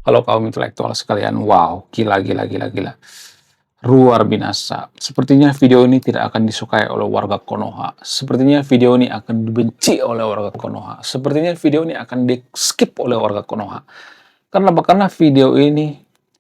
Halo kaum intelektual sekalian, wow, gila gila gila gila. Luar binasa. Sepertinya video ini tidak akan disukai oleh warga Konoha. Sepertinya video ini akan dibenci oleh warga Konoha. Sepertinya video ini akan di-skip oleh warga Konoha. Karena apa? Karena video ini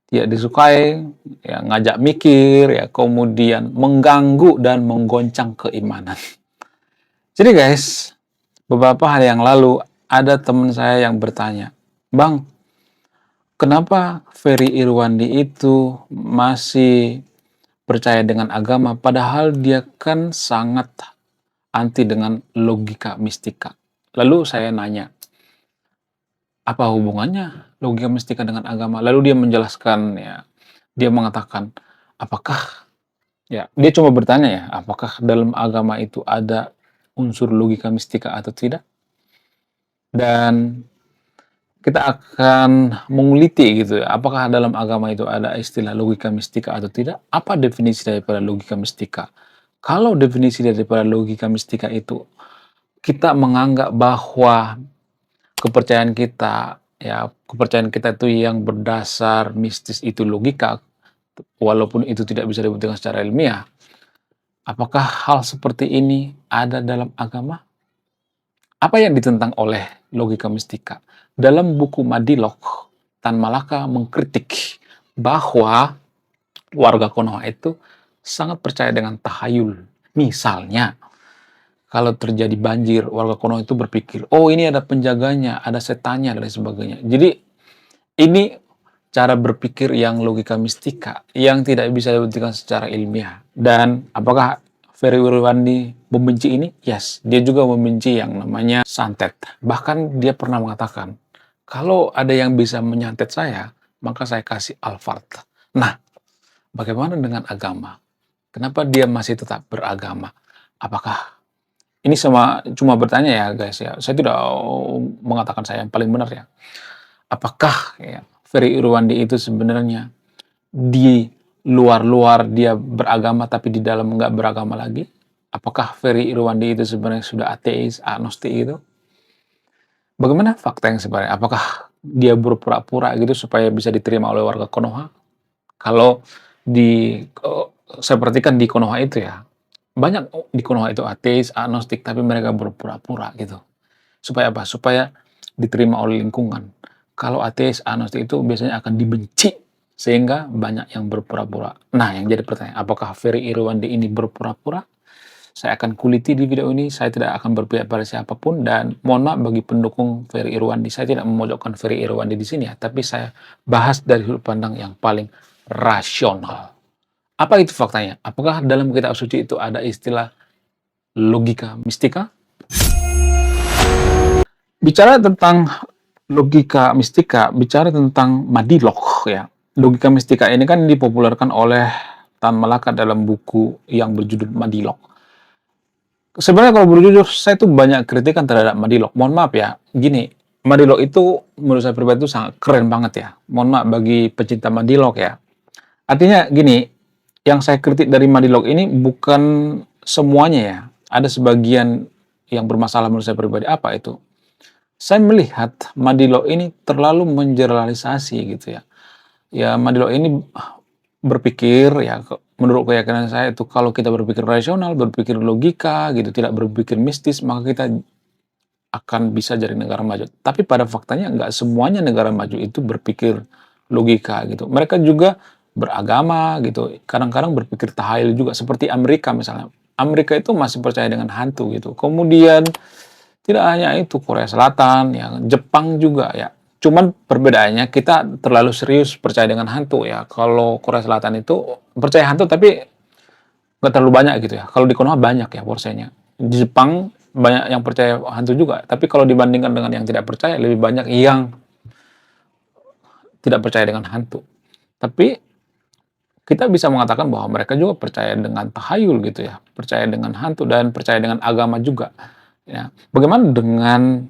tidak disukai, ya ngajak mikir, ya kemudian mengganggu dan menggoncang keimanan. Jadi guys, beberapa hari yang lalu ada teman saya yang bertanya, "Bang, kenapa Ferry Irwandi itu masih percaya dengan agama padahal dia kan sangat anti dengan logika mistika?" Lalu saya nanya, "Apa hubungannya logika mistika dengan agama?" Lalu dia menjelaskan, ya, dia mengatakan, "Apakah," ya, dia cuma bertanya ya, "Apakah dalam agama itu ada unsur logika mistika atau tidak?" Dan kita akan menguliti gitu ya, apakah dalam agama itu ada istilah logika mistika atau tidak? Apa definisi daripada logika mistika? Kalau definisi daripada logika mistika itu kita menganggap bahwa kepercayaan kita, ya, kepercayaan kita itu yang berdasar mistis itu logika, walaupun itu tidak bisa dibuktikan secara ilmiah. Apakah hal seperti ini ada dalam agama? Apa yang ditentang oleh logika mistika? Dalam buku Madilog, Tan Malaka mengkritik bahwa warga Konoha itu sangat percaya dengan tahayul. Misalnya, kalau terjadi banjir, warga Konoha itu berpikir, oh ini ada penjaganya, ada setannya, dan lain sebagainya. Jadi, ini cara berpikir yang logika mistika, yang tidak bisa dibuktikan secara ilmiah. Dan apakah Ferry Wirwandi membenci ini? Yes, dia juga membenci yang namanya santet. Bahkan dia pernah mengatakan, kalau ada yang bisa menyantet saya, maka saya kasih Alphard. Nah, bagaimana dengan agama? Kenapa dia masih tetap beragama? Apakah ini cuma bertanya ya guys ya. Saya tidak mengatakan saya yang paling benar ya. Apakah ya Ferry Irwandi itu sebenarnya di luar-luar dia beragama tapi di dalam nggak beragama lagi? Apakah Ferry Irwandi itu sebenarnya sudah ateis, agnostik itu? Bagaimana fakta yang sebenarnya? Apakah dia berpura-pura gitu supaya bisa diterima oleh warga Konoha? Kalau di saya perhatikan di Konoha itu ya, banyak di Konoha itu ateis, agnostik, tapi mereka berpura-pura gitu. Supaya apa? Supaya diterima oleh lingkungan. Kalau ateis, agnostik itu biasanya akan dibenci, sehingga banyak yang berpura-pura. Nah, yang jadi pertanyaan, apakah Ferry Irwandi ini berpura-pura? Saya akan kuliti di video ini, saya tidak akan berpihak pada siapapun, dan mohon maaf bagi pendukung Ferry Irwandi, saya tidak memojokkan Ferry Irwandi di sini ya, tapi saya bahas dari sudut pandang yang paling rasional. Apa itu faktanya? Apakah dalam kitab suci itu ada istilah logika mistika? Bicara tentang logika mistika, bicara tentang Madilog ya. Logika mistika ini kan dipopulerkan oleh Tan Malaka dalam buku yang berjudul Madilog. Sebenarnya kalau berjujur, saya tuh banyak kritikan terhadap Madilog. Mohon maaf ya, gini, Madilog itu menurut saya pribadi itu sangat keren banget ya. Mohon maaf bagi pecinta Madilog ya. Artinya gini, yang saya kritik dari Madilog ini bukan semuanya ya. Ada sebagian yang bermasalah menurut saya pribadi. Apa itu? Saya melihat Madilog ini terlalu mengeneralisasi gitu ya. Ya Madilog ini berpikir ya menurut keyakinan saya itu kalau kita berpikir rasional, berpikir logika gitu, tidak berpikir mistis, maka kita akan bisa jadi negara maju. Tapi pada faktanya nggak semuanya negara maju itu berpikir logika gitu. Mereka juga beragama gitu. Kadang-kadang berpikir tahayul juga seperti Amerika misalnya. Amerika itu masih percaya dengan hantu gitu. Kemudian tidak hanya itu, Korea Selatan, ya, Jepang juga ya. Cuman perbedaannya kita terlalu serius percaya dengan hantu ya. Kalau Korea Selatan itu percaya hantu tapi nggak terlalu banyak gitu ya. Kalau di Konoha banyak ya porsinya. Di Jepang banyak yang percaya hantu juga. Tapi kalau dibandingkan dengan yang tidak percaya, lebih banyak yang tidak percaya dengan hantu. Tapi kita bisa mengatakan bahwa mereka juga percaya dengan tahayul gitu ya. Percaya dengan hantu dan percaya dengan agama juga. Ya. Bagaimana dengan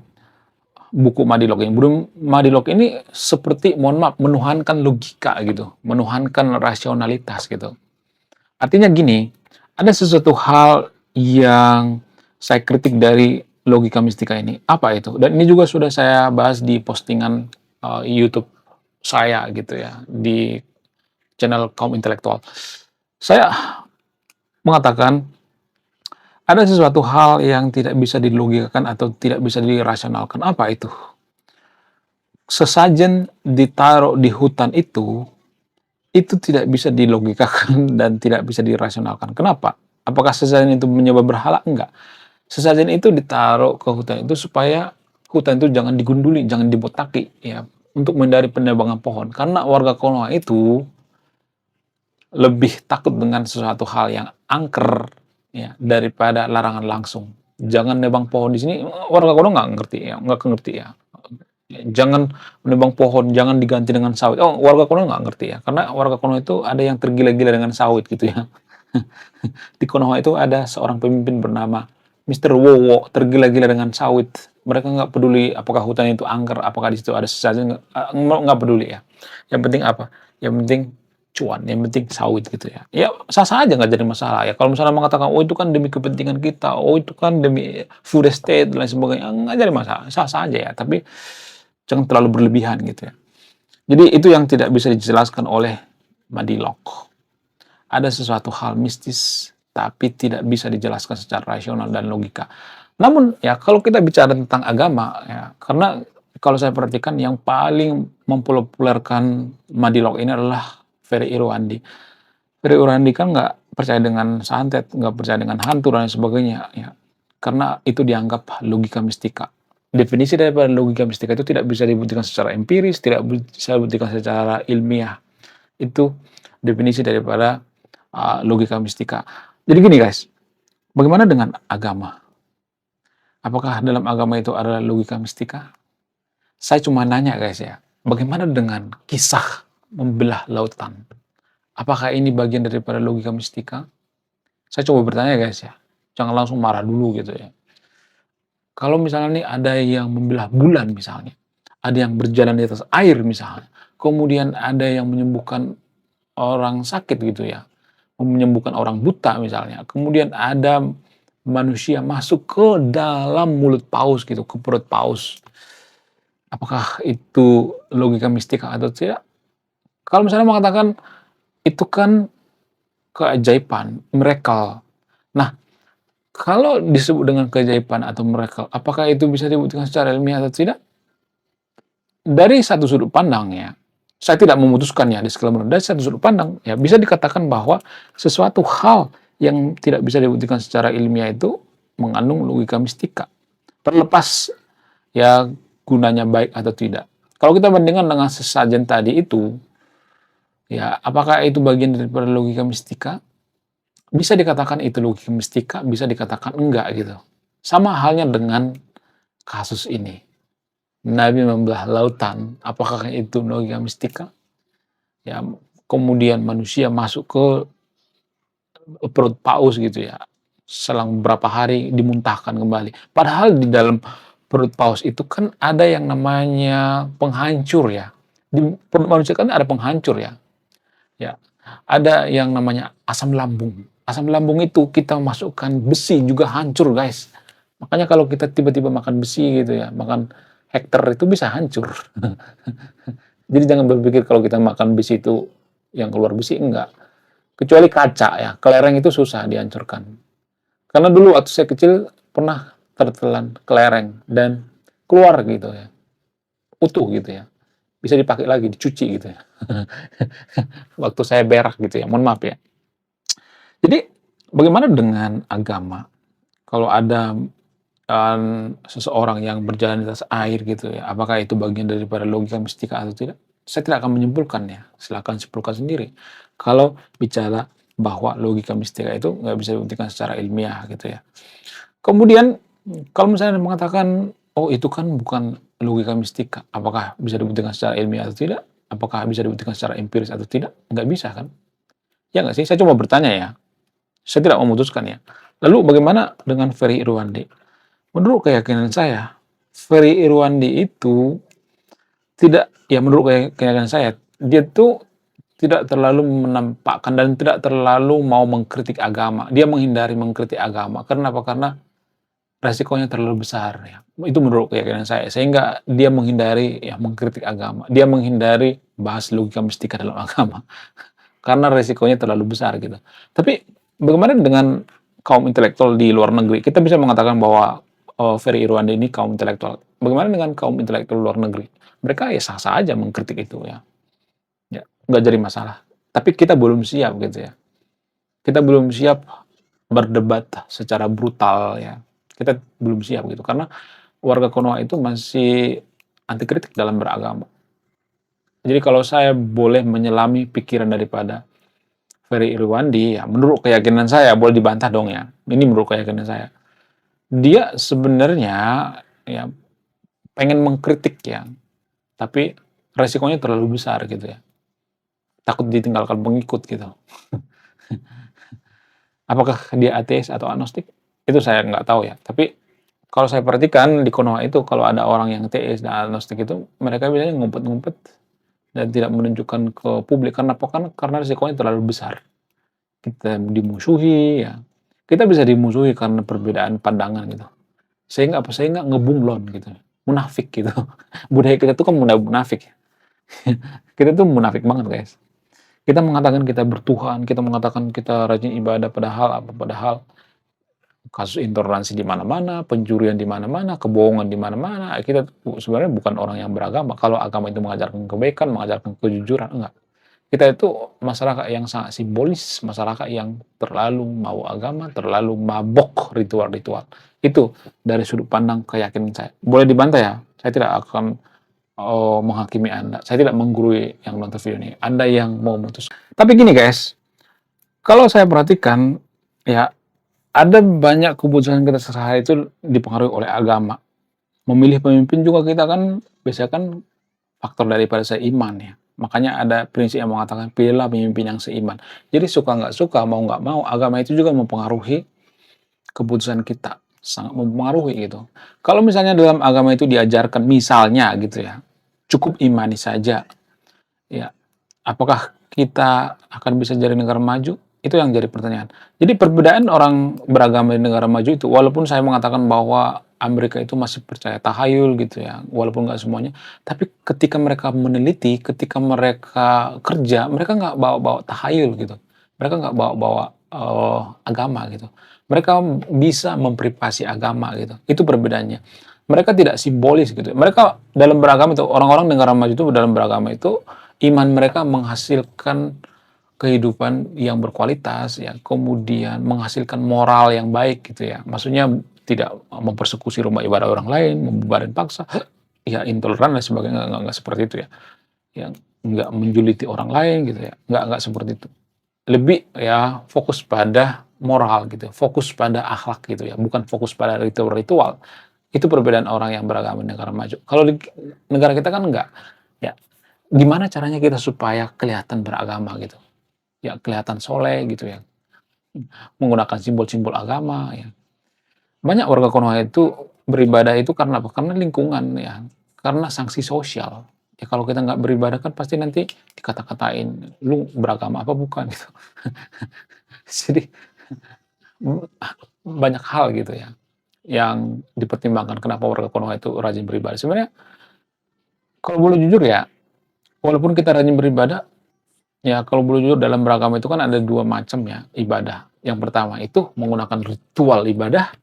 buku Madilog ini? Buku Madilog ini seperti, mohon maaf, menuhankan logika gitu, menuhankan rasionalitas gitu. Artinya gini, ada sesuatu hal yang saya kritik dari logika mistika ini. Apa itu? Dan ini juga sudah saya bahas di postingan YouTube saya gitu ya di channel kaum intelektual. Saya mengatakan ada sesuatu hal yang tidak bisa dilogikakan atau tidak bisa dirasionalkan. Apa itu? Sesajen ditaruh di hutan itu tidak bisa dilogikakan dan tidak bisa dirasionalkan. Kenapa? Apakah sesajen itu menyembah berhala? Enggak. Sesajen itu ditaruh ke hutan itu supaya hutan itu jangan digunduli, jangan dibotaki, ya, untuk menghindari penebangan pohon. Karena warga Konoha itu lebih takut dengan sesuatu hal yang angker, ya, daripada larangan langsung. Jangan nebang pohon di sini, warga Konoha nggak ngerti, ya, nggak ngerti ya. Jangan menebang pohon, jangan diganti dengan sawit. Oh, warga Konoha nggak ngerti ya, karena warga Konoha itu ada yang tergila-gila dengan sawit gitu ya. Di Konoha itu ada seorang pemimpin bernama Mr. Wowo, tergila-gila dengan sawit. Mereka nggak peduli apakah hutan itu angker, apakah di situ ada sesajen, nggak peduli ya. Yang penting apa? Yang penting cuan, yang penting sawit gitu ya. Ya sah-sah aja nggak jadi masalah ya. Kalau misalnya mengatakan, oh itu kan demi kepentingan kita, oh itu kan demi food estate dan lain sebagainya, nggak jadi masalah, sah-sah aja ya. Tapi jangan terlalu berlebihan gitu ya. Jadi itu yang tidak bisa dijelaskan oleh Madilog. Ada sesuatu hal mistis tapi tidak bisa dijelaskan secara rasional dan logika. Namun ya kalau kita bicara tentang agama ya, karena kalau saya perhatikan yang paling mempopulerkan Madilog ini adalah Ferry Irwandi. Ferry Irwandi kan nggak percaya dengan santet, nggak percaya dengan hantu dan sebagainya ya. Karena itu dianggap logika mistika. Definisi daripada logika mistika itu tidak bisa dibuktikan secara empiris, tidak bisa dibuktikan secara ilmiah. Itu definisi daripada logika mistika. Jadi gini guys, bagaimana dengan agama? Apakah dalam agama itu adalah logika mistika? Saya cuma nanya guys ya, bagaimana dengan kisah membelah lautan? Apakah ini bagian daripada logika mistika? Saya coba bertanya guys ya, jangan langsung marah dulu gitu ya. Kalau misalnya nih ada yang membelah bulan misalnya, ada yang berjalan di atas air misalnya, kemudian ada yang menyembuhkan orang sakit gitu ya, menyembuhkan orang buta misalnya, kemudian ada manusia masuk ke dalam mulut paus gitu, ke perut paus. Apakah itu logika mistika atau tidak? Kalau misalnya mengatakan itu kan keajaiban, miracle. Nah, kalau disebut dengan keajaiban atau miracle, apakah itu bisa dibuktikan secara ilmiah atau tidak? Dari satu sudut pandang ya, saya tidak memutuskan ya disclaimer. Dari satu sudut pandang ya bisa dikatakan bahwa sesuatu hal yang tidak bisa dibuktikan secara ilmiah itu mengandung logika mistika. Terlepas ya gunanya baik atau tidak. Kalau kita bandingkan dengan sesajen tadi itu, ya apakah itu bagian daripada logika mistika? Bisa dikatakan itu logika mistika, bisa dikatakan enggak gitu. Sama halnya dengan kasus ini. Nabi membelah lautan, apakah itu logika mistika? Ya, kemudian manusia masuk ke perut paus gitu ya. Selang beberapa hari dimuntahkan kembali. Padahal di dalam perut paus itu kan ada yang namanya penghancur ya. Di perut manusia kan ada penghancur ya. Ya, ada yang namanya asam lambung. Asam lambung itu kita masukkan besi juga hancur guys. Makanya kalau kita tiba-tiba makan besi gitu ya, makan hektar itu bisa hancur. Jadi jangan berpikir kalau kita makan besi itu yang keluar besi, enggak. Kecuali kaca ya, kelereng itu susah dihancurkan. Karena dulu waktu saya kecil pernah tertelan kelereng dan keluar gitu ya, utuh gitu ya. Bisa dipakai lagi, dicuci gitu ya. Waktu saya berak gitu ya, mohon maaf ya. Jadi bagaimana dengan agama? Kalau ada seseorang yang berjalan di atas air gitu ya, apakah itu bagian daripada logika mistika atau tidak? Saya tidak akan menyimpulkan ya, silakan simpulkan sendiri. Kalau bicara bahwa logika mistika itu nggak bisa dibuktikan secara ilmiah gitu ya. Kemudian kalau misalnya mengatakan, oh itu kan bukan logika mistika, apakah bisa dibuktikan secara ilmiah atau tidak? Apakah bisa dibuktikan secara empiris atau tidak? Nggak bisa kan? Ya nggak sih? Saya cuma bertanya ya. Saya tidak memutuskan ya. Lalu bagaimana dengan Ferry Irwandi? Menurut keyakinan saya, Ferry Irwandi itu tidak, ya menurut keyakinan saya, dia tuh tidak terlalu menampakkan dan tidak terlalu mau mengkritik agama. Dia menghindari mengkritik agama. Kenapa? Karena resikonya terlalu besar ya. Itu menurut keyakinan saya. Sehingga dia menghindari ya mengkritik agama. Dia menghindari bahas logika mistika dalam agama karena resikonya terlalu besar gitu. Tapi bagaimana dengan kaum intelektual di luar negeri? Kita bisa mengatakan bahwa Ferry Irwandi ini kaum intelektual. Bagaimana dengan kaum intelektual luar negeri? Mereka ya sah-sah aja mengkritik itu ya, ya nggak jadi masalah. Tapi kita belum siap gitu ya. Kita belum siap berdebat secara brutal ya. Kita belum siap gitu karena warga Konoha itu masih anti kritik dalam beragama. Jadi kalau saya boleh menyelami pikiran daripada Ferry Irwandi, ya menurut keyakinan saya, boleh dibantah dong ya. Ini menurut keyakinan saya. Dia sebenarnya ya pengen mengkritik ya, tapi resikonya terlalu besar gitu ya. Takut ditinggalkan pengikut gitu. Apakah dia ateis atau agnostik? Itu saya nggak tahu ya. Tapi kalau saya perhatikan di Konoha itu kalau ada orang yang ateis dan agnostik itu mereka biasanya ngumpet-ngumpet dan tidak menunjukkan ke publik karena apa? Karena risikonya terlalu besar. Kita dimusuhi ya. Kita bisa dimusuhi karena perbedaan pandangan gitu. Sehingga apa? Sehingga ngebunglon gitu. Munafik gitu. Budaya kita tuh kan munafik. Kita tuh munafik banget, guys. Kita mengatakan kita bertuhan, kita mengatakan kita rajin ibadah padahal kasus intoleransi di mana-mana, pencurian di mana-mana, kebohongan di mana-mana. Kita sebenarnya bukan orang yang beragama. Kalau agama itu mengajarkan kebaikan, mengajarkan kejujuran, enggak. Kita itu masyarakat yang sangat simbolis, masyarakat yang terlalu mau agama, terlalu mabok ritual-ritual. Itu dari sudut pandang keyakinan saya. Boleh dibantah ya, saya tidak akan menghakimi Anda. Saya tidak menggurui yang nonton video ini. Anda yang mau memutus. Tapi gini guys, kalau saya perhatikan, ya ada banyak keputusan kita sehari itu dipengaruhi oleh agama. Memilih pemimpin juga kita kan biasanya kan faktor daripada seiman ya. Makanya ada prinsip yang mengatakan pilihlah pemimpin yang seiman. Jadi suka nggak suka, mau nggak mau, agama itu juga mempengaruhi keputusan kita. Sangat mempengaruhi gitu. Kalau misalnya dalam agama itu diajarkan misalnya gitu ya, cukup imani saja. Ya, apakah kita akan bisa jadi negara maju? Itu yang jadi pertanyaan. Jadi perbedaan orang beragama di negara maju itu, walaupun saya mengatakan bahwa Amerika itu masih percaya tahayul gitu ya, walaupun nggak semuanya, tapi ketika mereka meneliti, ketika mereka kerja, mereka nggak bawa-bawa tahayul gitu. Mereka nggak bawa-bawa agama gitu. Mereka bisa memprivasi agama gitu. Itu perbedaannya. Mereka tidak simbolis gitu. Mereka dalam beragama itu, orang-orang negara maju itu dalam beragama itu, iman mereka menghasilkan kehidupan yang berkualitas ya, kemudian menghasilkan moral yang baik gitu ya. Maksudnya tidak mempersekusi rumah ibadah orang lain, membubarin paksa, ya intoleran dan sebagainya, nggak seperti itu ya. Yang nggak menjuliti orang lain gitu ya, nggak seperti itu. Lebih ya fokus pada moral gitu, fokus pada akhlak gitu ya, bukan fokus pada ritual-ritual. Itu perbedaan orang yang beragama di negara maju. Kalau di negara kita kan enggak. Ya, gimana caranya kita supaya kelihatan beragama gitu? Ya kelihatan soleh gitu ya, menggunakan simbol-simbol agama ya. Banyak warga Konoha itu beribadah itu karena apa? Karena lingkungan ya, karena sanksi sosial. Ya kalau kita nggak beribadah kan pasti nanti dikata-katain, lu beragama apa bukan gitu. Jadi banyak hal gitu ya yang dipertimbangkan kenapa warga Konoha itu rajin beribadah. Sebenarnya kalau boleh jujur ya, walaupun kita rajin beribadah, ya kalau boleh jujur dalam beragama itu kan ada dua macam ya ibadah. Yang pertama itu menggunakan ritual ibadah,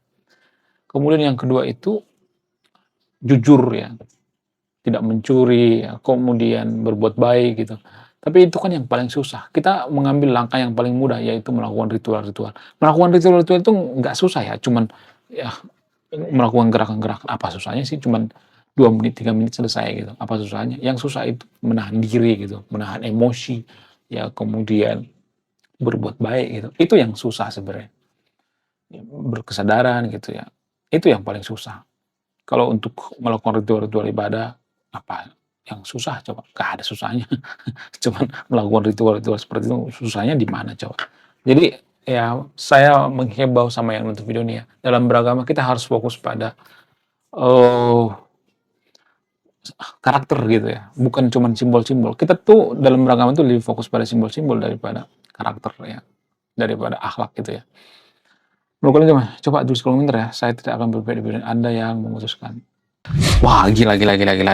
kemudian yang kedua itu jujur ya, tidak mencuri, ya, kemudian berbuat baik gitu. Tapi itu kan yang paling susah. Kita mengambil langkah yang paling mudah yaitu melakukan ritual-ritual. Melakukan ritual-ritual itu nggak susah ya, cuman ya melakukan gerakan-gerakan apa susahnya sih? Cuman 2 menit, 3 menit selesai gitu. Apa susahnya? Yang susah itu menahan diri gitu, menahan emosi, ya kemudian berbuat baik gitu. Itu yang susah sebenarnya. Ya, berkesadaran gitu ya. Itu yang paling susah. Kalau untuk melakukan ritual-ritual ibadah, apa yang susah coba? Gak ada susahnya. Cuman melakukan ritual-ritual seperti itu susahnya di mana coba? Jadi ya saya menghimbau sama yang nonton video ini ya, dalam beragama kita harus fokus pada eh, karakter gitu ya, bukan cuman simbol-simbol. Kita tuh dalam beragama tuh lebih fokus pada simbol-simbol daripada karakter ya, daripada akhlak gitu ya. Menurut kalian gimana? Coba tulis kolom komentar ya. Saya tidak akan berbeda dengan Anda yang memutuskan. Wah, gila,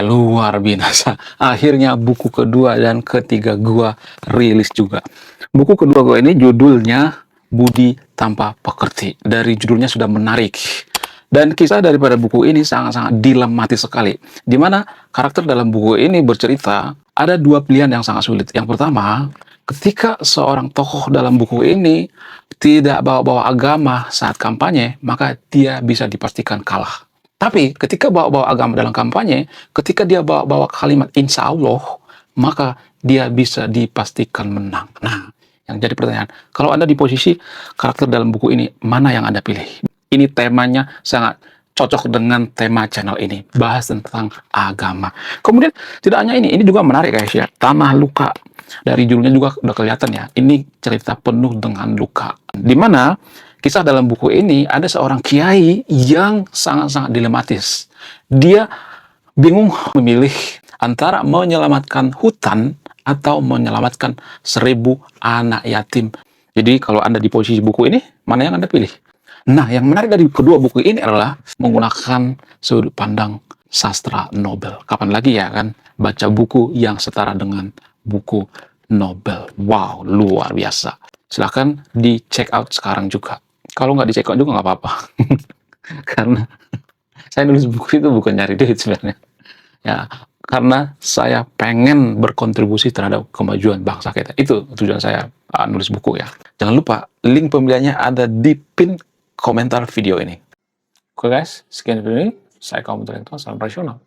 luar biasa. Akhirnya buku kedua dan ketiga gua rilis juga. Buku kedua gua ini judulnya Budi Tanpa Pekerti. Dari judulnya sudah menarik. Dan kisah daripada buku ini sangat-sangat dilematis sekali. Di mana karakter dalam buku ini bercerita ada dua pilihan yang sangat sulit. Yang pertama, ketika seorang tokoh dalam buku ini tidak bawa-bawa agama saat kampanye, maka dia bisa dipastikan kalah. Tapi ketika bawa-bawa agama dalam kampanye, ketika dia bawa-bawa kalimat insya Allah, maka dia bisa dipastikan menang. Nah, yang jadi pertanyaan, kalau Anda di posisi karakter dalam buku ini, mana yang Anda pilih? Ini temanya sangat cocok dengan tema channel ini, bahas tentang agama. Kemudian tidak hanya ini juga menarik guys ya, Tanah Luka. Dari judulnya juga udah kelihatan ya, ini cerita penuh dengan luka. Di mana kisah dalam buku ini ada seorang kiai yang sangat-sangat dilematis. Dia bingung memilih antara menyelamatkan hutan atau menyelamatkan 1.000 anak yatim. Jadi kalau Anda di posisi buku ini, mana yang Anda pilih? Nah, yang menarik dari kedua buku ini adalah menggunakan sudut pandang sastra Nobel. Kapan lagi ya kan baca buku yang setara dengan buku Nobel. Wow, luar biasa. Silahkan di check out sekarang juga. Kalau nggak di check out juga nggak apa-apa. Karena saya nulis buku itu bukan nyari duit sebenarnya. Ya, karena saya pengen berkontribusi terhadap kemajuan bangsa kita. Itu tujuan saya nulis buku ya. Jangan lupa, link pembeliannya ada di pin komentar video ini. Oke guys, sekian video ini. Saya Kaum Intelektual, salam rasional.